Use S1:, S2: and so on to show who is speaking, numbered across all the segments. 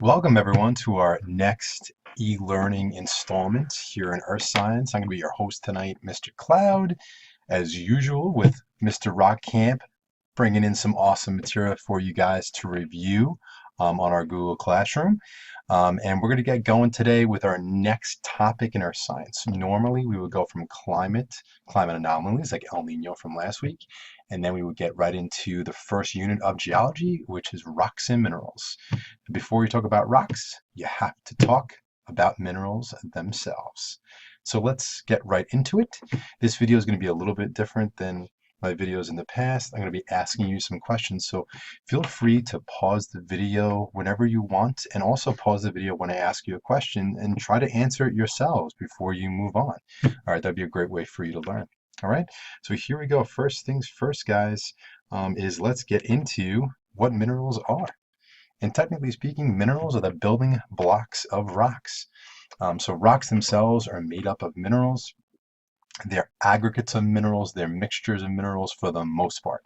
S1: Welcome everyone to our next e-learning installment here in Earth Science. I'm going to be your host tonight, Mr. Cloud, as usual with Mr. Rock Camp, bringing in some awesome material for you guys to review on our Google Classroom. And we're going to get going today with our next topic in Earth Science. Normally we would go from climate anomalies like El Nino from last week, and then we would get right into the first unit of geology, which is rocks and minerals. Before you talk about rocks, you have to talk about minerals themselves. So let's get right into it. This video is going to be a little bit different than my videos in the past. I'm going to be asking you some questions, so feel free to pause the video whenever you want, and also pause the video when I ask you a question and try to answer it yourselves before you move on. All right, that'd be a great way for you to learn. All right, so here we go. First things first, guys, is let's get into what minerals are. And technically speaking, minerals are the building blocks of rocks. So rocks themselves are made up of minerals. They're aggregates of minerals. They're mixtures of minerals for the most part.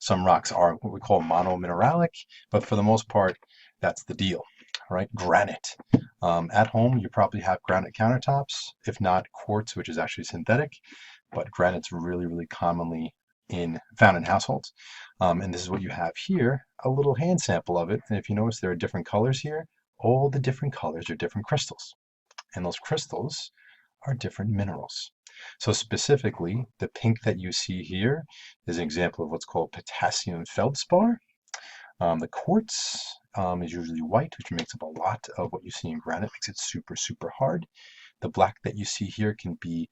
S1: Some rocks are what we call monomineralic, but for the most part, that's the deal, right? Granite. At home, you probably have granite countertops, if not quartz, which is actually synthetic, but granite's really, really commonly found in households. And this is what you have here, a little hand sample of it. And if you notice, there are different colors here. All the different colors are different crystals. And those crystals are different minerals. So specifically, the pink that you see here is an example of what's called potassium feldspar. The quartz is usually white, which makes up a lot of what you see in granite, makes it super, super hard. The black that you see here can be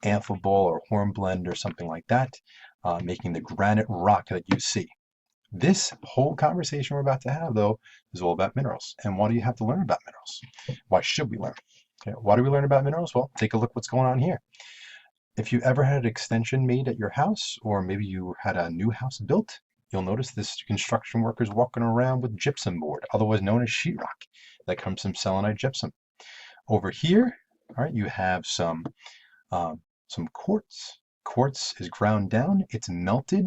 S1: amphibole or hornblende or something like that, making the granite rock that you see. This whole conversation we're about to have, though, is all about minerals. And why do you have to learn about minerals? Why should we learn? Okay, why do we learn about minerals? Well, take a look what's going on here. If you ever had an extension made at your house, or maybe you had a new house built, you'll notice this construction workers walking around with gypsum board, otherwise known as sheetrock, that comes from selenite gypsum. Over here, all right, you have some quartz. Quartz is ground down. It's melted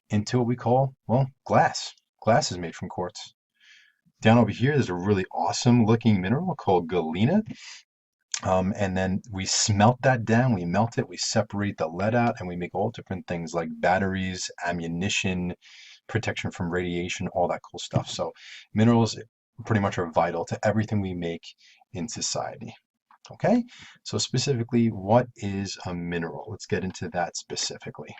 S1: into what we call, well, glass. Glass is made from quartz. Down over here, there's a really awesome looking mineral called galena. And then we smelt that down, we melt it, we separate the lead out, and we make all different things like batteries, ammunition, protection from radiation, all that cool stuff. So minerals pretty much are vital to everything we make in society. Okay, so specifically, what is a mineral? Let's get into that specifically.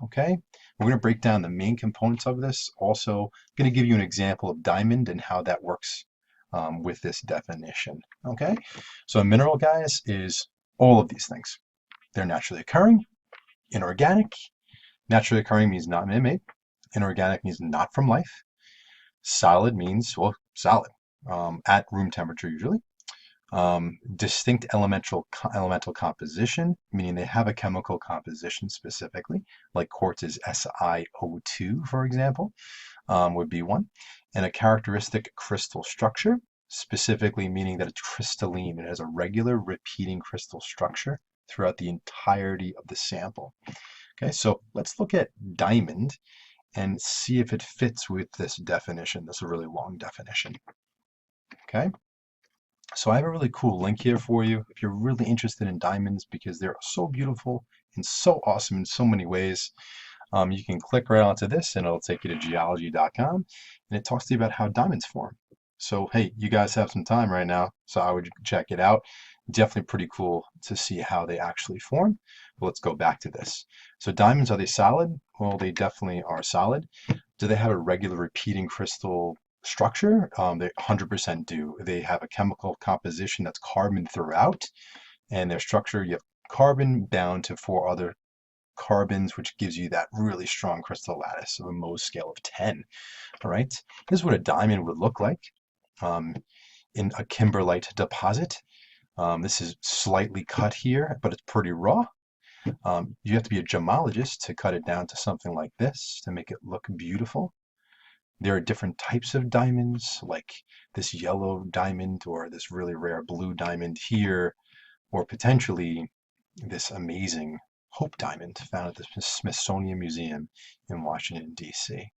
S1: Okay, we're going to break down the main components of this. Also, going to give you an example of diamond and how that works with this definition. Okay, so a mineral, guys, is all of these things. They're naturally occurring, inorganic. Naturally occurring means not man-made. Inorganic means not from life. Solid means, well, solid, at room temperature usually. Distinct elemental composition, meaning they have a chemical composition specifically, like quartz is SiO2, for example, would be one. And a characteristic crystal structure, specifically meaning that it's crystalline. It has a regular repeating crystal structure throughout the entirety of the sample. Okay, so let's look at diamond and see if it fits with this definition. This is a really long definition. Okay. So I have a really cool link here for you if you're really interested in diamonds because they're so beautiful and so awesome in so many ways. You can click right onto this and it'll take you to geology.com and it talks to you about how diamonds form. So hey, you guys have some time right now, so I would check it out. Definitely pretty cool to see how they actually form. But let's go back to this. So diamonds, are they solid? Well, they definitely are solid. Do they have a regular repeating crystal structure? They 100% do. They have a chemical composition that's carbon throughout, and their structure, you have carbon bound to four other carbons, which gives you that really strong crystal lattice of a Mohs scale of 10. All right, this is what a diamond would look like in a kimberlite deposit. This is slightly cut here, but it's pretty raw. You have to be a gemologist to cut it down to something like this to make it look beautiful. There are different types of diamonds, like this yellow diamond or this really rare blue diamond here, or potentially this amazing Hope Diamond found at the Smithsonian Museum in Washington, D.C.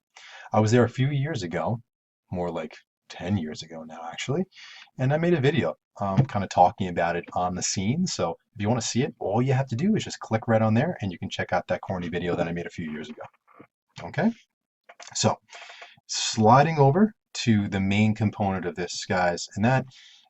S1: I was there a few years ago, more like 10 years ago now, actually. And I made a video kind of talking about it on the scene. So if you want to see it, all you have to do is just click right on there and you can check out that corny video that I made a few years ago. Okay, so sliding over to the main component of this, guys, and that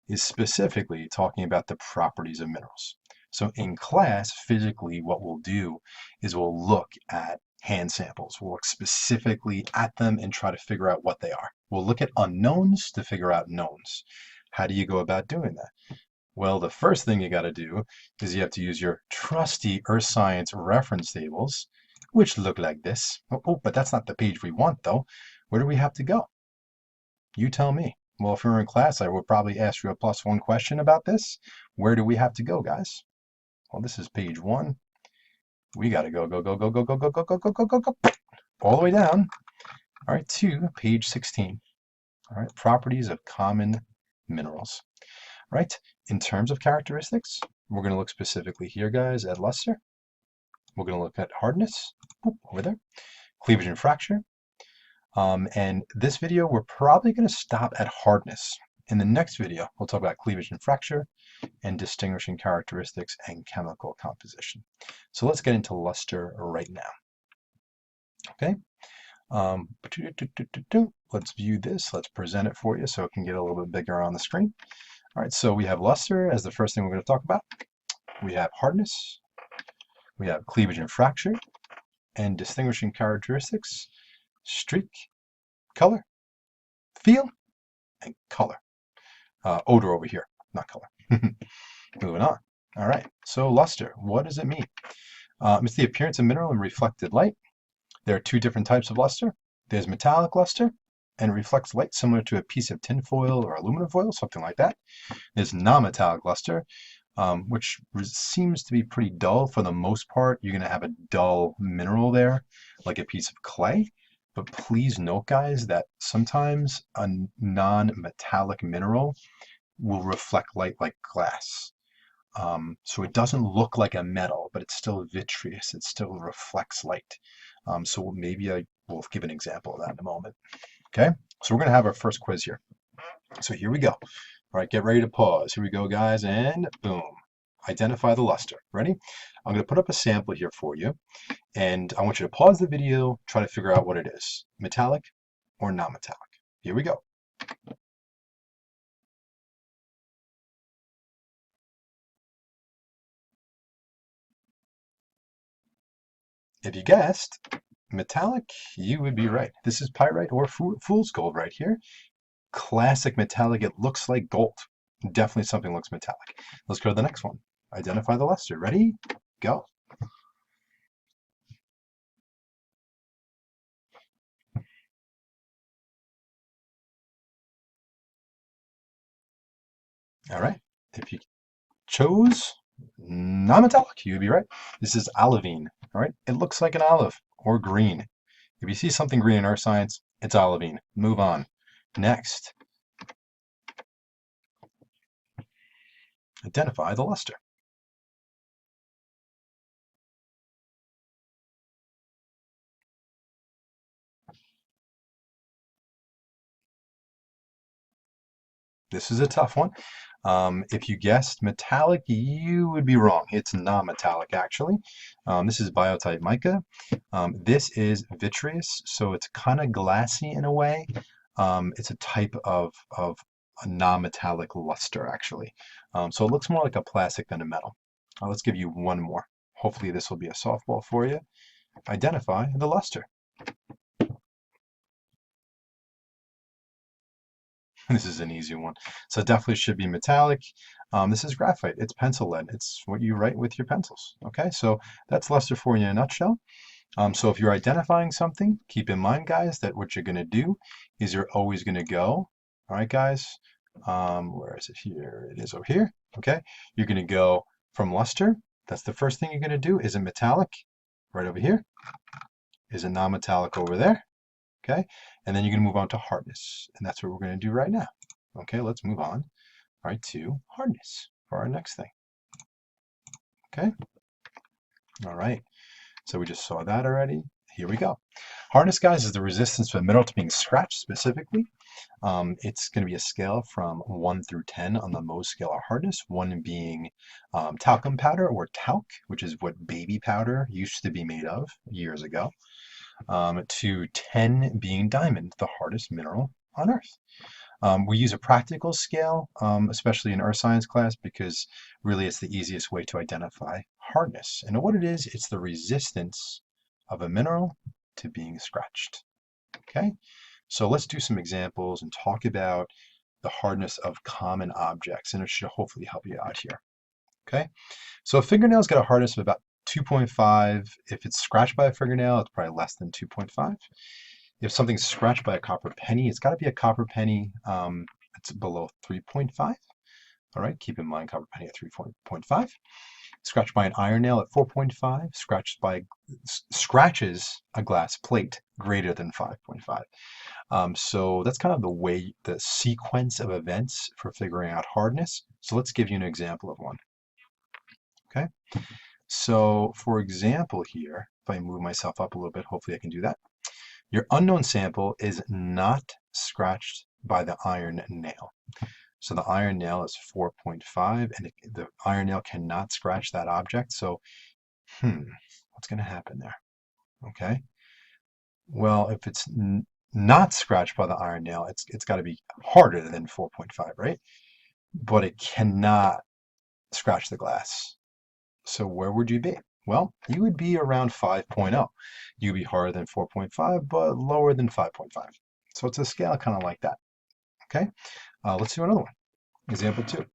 S1: is specifically talking about the properties of minerals. So in class, physically, what we'll do is we'll look at hand samples. We'll look specifically at them and try to figure out what they are. We'll look at unknowns to figure out knowns. How do you go about doing that? Well, the first thing you got to do is you have to use your trusty Earth Science reference tables, which look like this. Oh, but that's not the page we want, though. Where do we have to go? You tell me. Well, if we were in class, I would probably ask you a +1 question about this. Where do we have to go, guys? Well, this is page 1. We got to go, go, go, go, go, go, go, go, go, go, go, go, go, all the way down. All right, to page 16. All right, properties of common minerals. Right, in terms of characteristics, we're going to look specifically here, guys, at luster. We're going to look at hardness, over there, cleavage and fracture. And this video, we're probably going to stop at hardness. In the next video, we'll talk about cleavage and fracture and distinguishing characteristics and chemical composition. So let's get into luster right now. Okay. Let's view this. Let's present it for you so it can get a little bit bigger on the screen. All right, so we have luster as the first thing we're going to talk about. We have hardness. We have cleavage and fracture and distinguishing characteristics, streak, color, feel, and color. Odor over here, not color. Moving on. All right, so luster, what does it mean? It's the appearance of mineral and reflected light. There are two different types of luster. There's metallic luster, and it reflects light similar to a piece of tin foil or aluminum foil, something like that. There's non-metallic luster, which seems to be pretty dull for the most part. You're going to have a dull mineral there, like a piece of clay. But please note, guys, that sometimes a non-metallic mineral will reflect light like glass. So it doesn't look like a metal, but it's still vitreous. It still reflects light. So maybe I will give an example of that in a moment. Okay, so we're going to have our first quiz here. So here we go. All right, get ready to pause. Here we go, guys, and boom. Identify the luster. Ready? I'm going to put up a sample here for you, and I want you to pause the video, try to figure out what it is, metallic or non-metallic. Here we go. If you guessed metallic, you would be right. This is pyrite or fool's gold right here. Classic metallic. It looks like gold. Definitely something looks metallic. Let's go to the next one. Identify the luster. Ready? Go. All right. If you chose non-metallic, you'd be right. This is olivine. All right. It looks like an olive or green. If you see something green in Earth Science, it's olivine. Move on. Next. Identify the luster. This is a tough one. If you guessed metallic, you would be wrong. It's non-metallic, actually. This is biotite mica. This is vitreous, so it's kind of glassy in a way. It's a type of a non-metallic luster, actually. So it looks more like a plastic than a metal. Let's give you one more. Hopefully this will be a softball for you. Identify the luster. This is an easy one. So it definitely should be metallic. This is graphite. It's pencil lead. It's what you write with your pencils. Okay, so that's luster for you in a nutshell. So if you're identifying something, keep in mind, guys, that what you're going to do is you're always going to go. All right, guys. Where is it? Here it is over here. Okay, you're going to go from luster. That's the first thing you're going to do. Is it metallic? Right over here. Is it non-metallic over there? Okay, and then you're going to move on to hardness, and that's what we're going to do right now. Okay, let's move on, all right, to hardness for our next thing. Okay, all right, so we just saw that already. Here we go. Hardness, guys, is the resistance of a metal to being scratched specifically. It's going to be a scale from 1 through 10 on the Mohs scale of hardness, 1 being talcum powder or talc, which is what baby powder used to be made of years ago, to 10 being diamond, the hardest mineral on Earth. We use a practical scale, especially in earth science class, because really it's the easiest way to identify hardness. And what it is, it's the resistance of a mineral to being scratched. Okay, so let's do some examples and talk about the hardness of common objects, and it should hopefully help you out here. Okay, so a fingernail's got a hardness of about 2.5. If it's scratched by a fingernail, it's probably less than 2.5. If something's scratched by a copper penny, it's got to be a copper penny. It's below 3.5. All right, keep in mind copper penny at 3.5. Scratched by an iron nail at 4.5. Scratches a glass plate greater than 5.5. So that's kind of the sequence of events for figuring out hardness. So let's give you an example of one. Okay, so for example here, if I move myself up a little bit, hopefully I can do that. Your unknown sample is not scratched by the iron nail. So the iron nail is 4.5, and the iron nail cannot scratch that object. So, what's going to happen there? Okay. Well, if it's not scratched by the iron nail, it's got to be harder than 4.5, right? But it cannot scratch the glass. So where would you be? Well, you would be around 5.0. You'd be harder than 4.5, but lower than 5.5. So it's a scale kind of like that. Okay, let's do another one. Example 2.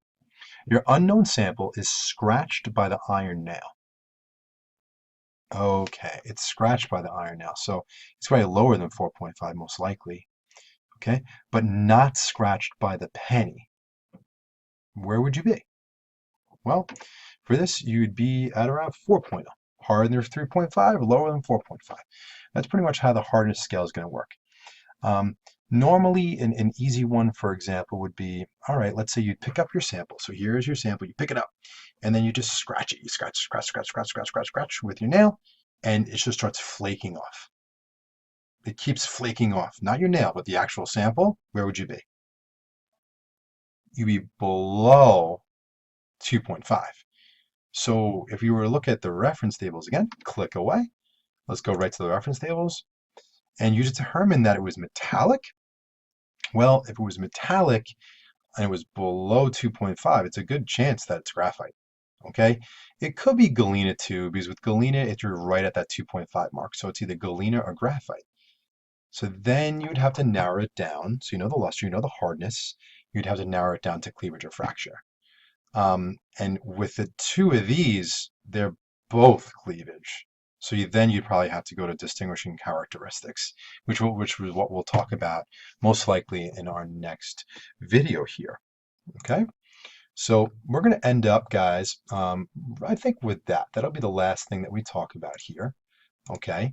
S1: Your unknown sample is scratched by the iron nail. Okay, it's scratched by the iron nail. So it's probably lower than 4.5 most likely. Okay, but not scratched by the penny. Where would you be? Well, for this, you'd be at around 4.0. Harder than 3.5, lower than 4.5. That's pretty much how the hardness scale is going to work. Normally, an easy one, for example, would be, all right, let's say you pick up your sample. So here's your sample. You pick it up, and then you just scratch it. You scratch with your nail, and it just starts flaking off. It keeps flaking off. Not your nail, but the actual sample. Where would you be? You'd be below 2.5. So if you were to look at the reference tables again, click away. Let's go right to the reference tables. And you determine that it was metallic. Well, if it was metallic and it was below 2.5, it's a good chance that it's graphite. Okay? It could be galena too, because with galena, it's right at that 2.5 mark. So it's either galena or graphite. So then you'd have to narrow it down. So you know the luster, you know the hardness. You'd have to narrow it down to cleavage or fracture. And with the two of these, they're both cleavage. So you'd probably have to go to distinguishing characteristics, which is what we'll talk about most likely in our next video here. Okay, so we're going to end up, guys, I think with that. That'll be the last thing that we talk about here, okay,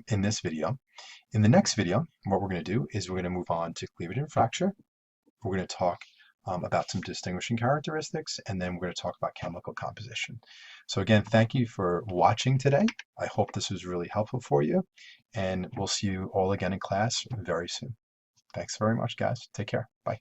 S1: in this video. In the next video, what we're going to do is we're going to move on to cleavage and fracture. We're going to talk about some distinguishing characteristics, and then we're going to talk about chemical composition. So again, thank you for watching today. I hope this was really helpful for you, and we'll see you all again in class very soon. Thanks very much, guys. Take care. Bye.